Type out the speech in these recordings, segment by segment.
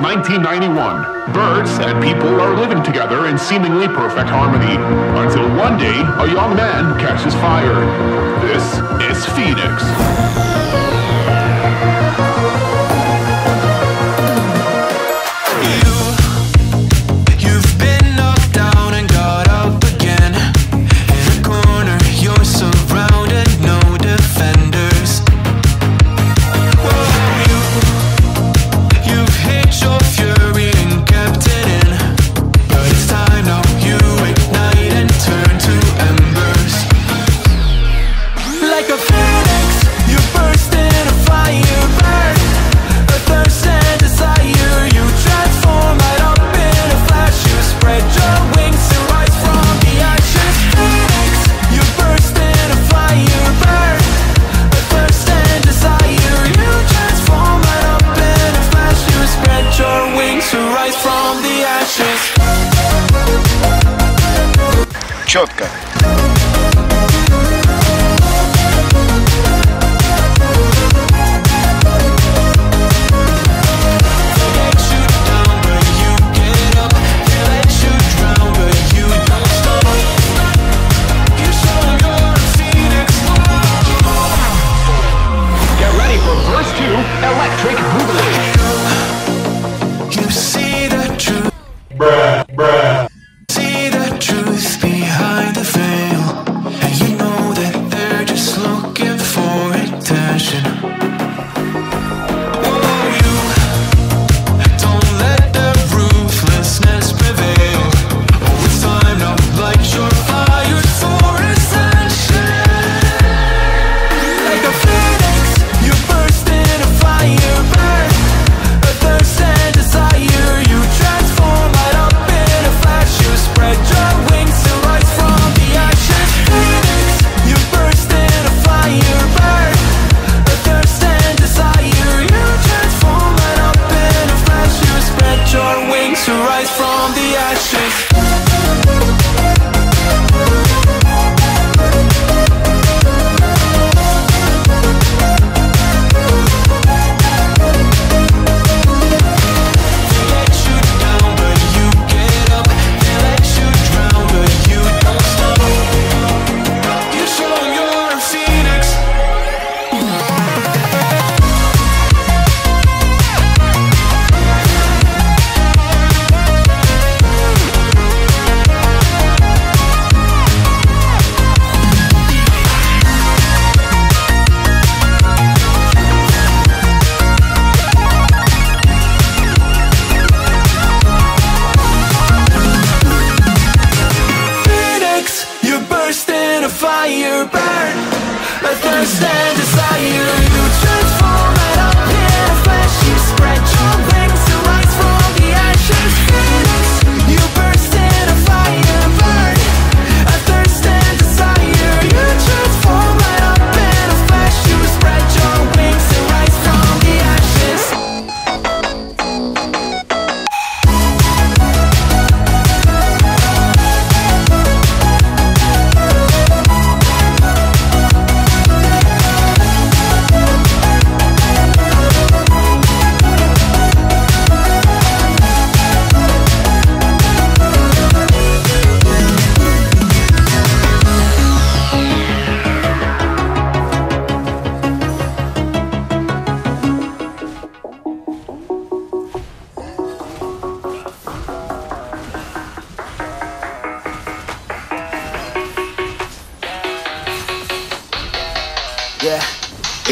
1991. Birds and people are living together in seemingly perfect harmony, until one day a young man catches fire. This is Phoenix. Четко.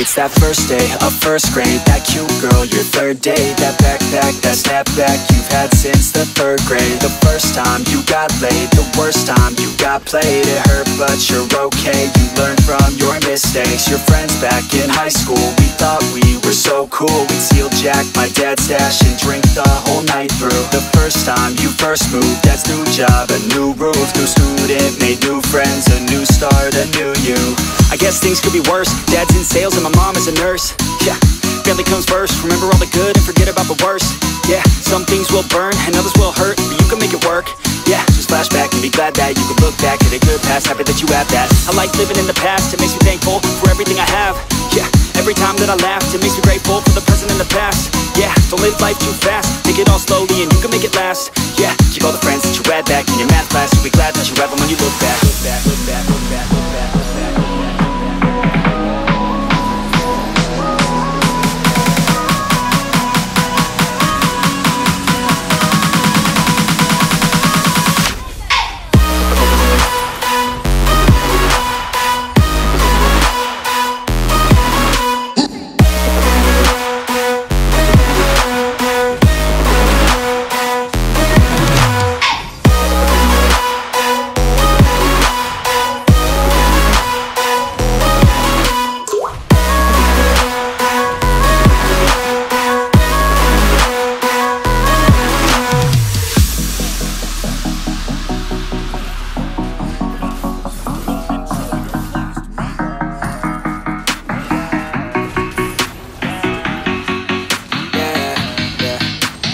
It's that first day of first grade, that cute girl, your third date, that backpack, that snapback you've had since the third grade. The first time you got laid, the worst time you got played. It hurt but you're okay, you learned from your mistakes. Your friends back in high school, we thought we were so cool. We'd steal Jack, my dad's stash, and drink the whole night through. The first time you first moved, that's new job, a new roof, new student, made new friends, a new start, a new you. I guess things could be worse, dad's in sales and my mom is a nurse. Yeah, family comes first, remember all the good and forget about the worst. Yeah, some things will burn and others will hurt, but you can make it work. Yeah, just flashback and be glad that you can look back at a good past, happy that you have that. I like living in the past, it makes me thankful for everything I have. Yeah, every time that I laugh, it makes me grateful for the present and the past. Yeah, Don't live life too fast, take it all slowly and you can make it last. Yeah, keep all the friends that you had back in your math class. You'll be glad that you have them when you look back. Look back, look back, look back, look back, look back, look back.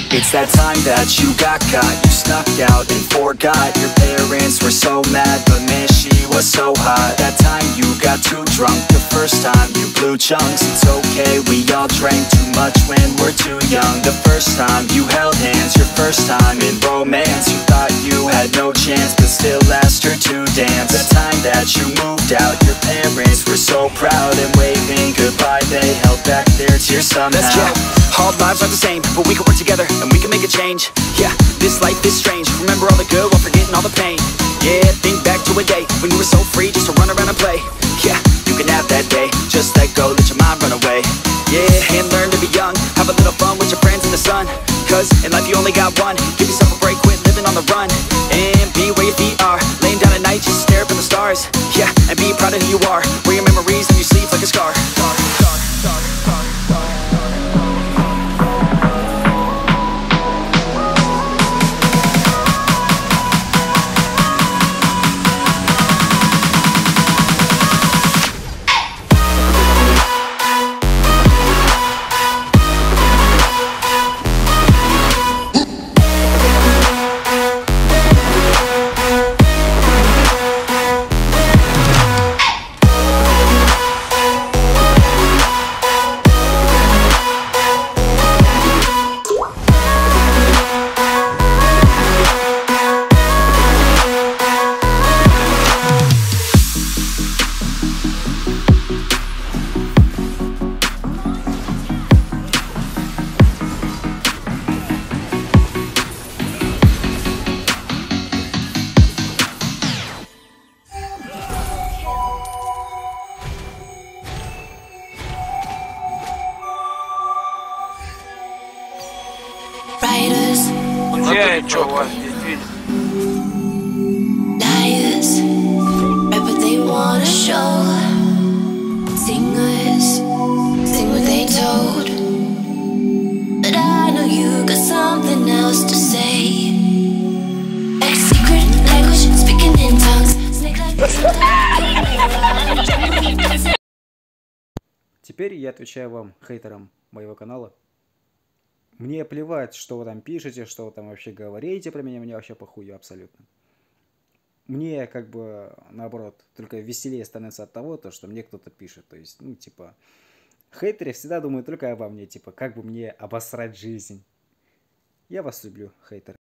It's that time that you got caught. You snuck out and forgot your parents were so mad, but man, she was so hot. That time you got too drunk, the first time you blew chunks. It's okay, we all drank too much when we're too young. The first time you held hands, your first time in romance. You thought you had no chance, but still asked her to dance. The time that you moved out, your parents were so proud, and waving goodbye, they held back their tears somehow. Let's go. All lives aren't the same, but we can work together and we can make a change. Yeah, this life is strange. Remember all the good while forgetting all the pain. Yeah, think back to a day when you were so free just to run around and play. Yeah, you can have that day, just let go, let your mind run away. Yeah, and learn to be young, have a little fun with your friends in the sun. Cause in life you only got one, give yourself a break, quit living on the run. And be where your feet are, laying down at night, just stare up at the stars. Yeah, and be proud of who you are, wear your memories on your sleeve like a scar. Что у вас здесь видно? Теперь я отвечаю вам, хейтерам моего канала. Мне плевать, что вы там пишете, что вы там вообще говорите про меня, мне вообще похую абсолютно. Мне как бы наоборот, только веселее становится от того, что мне кто-то пишет. То есть, ну типа, хейтеры всегда думают только обо мне, типа, как бы мне обосрать жизнь. Я вас люблю, хейтеры.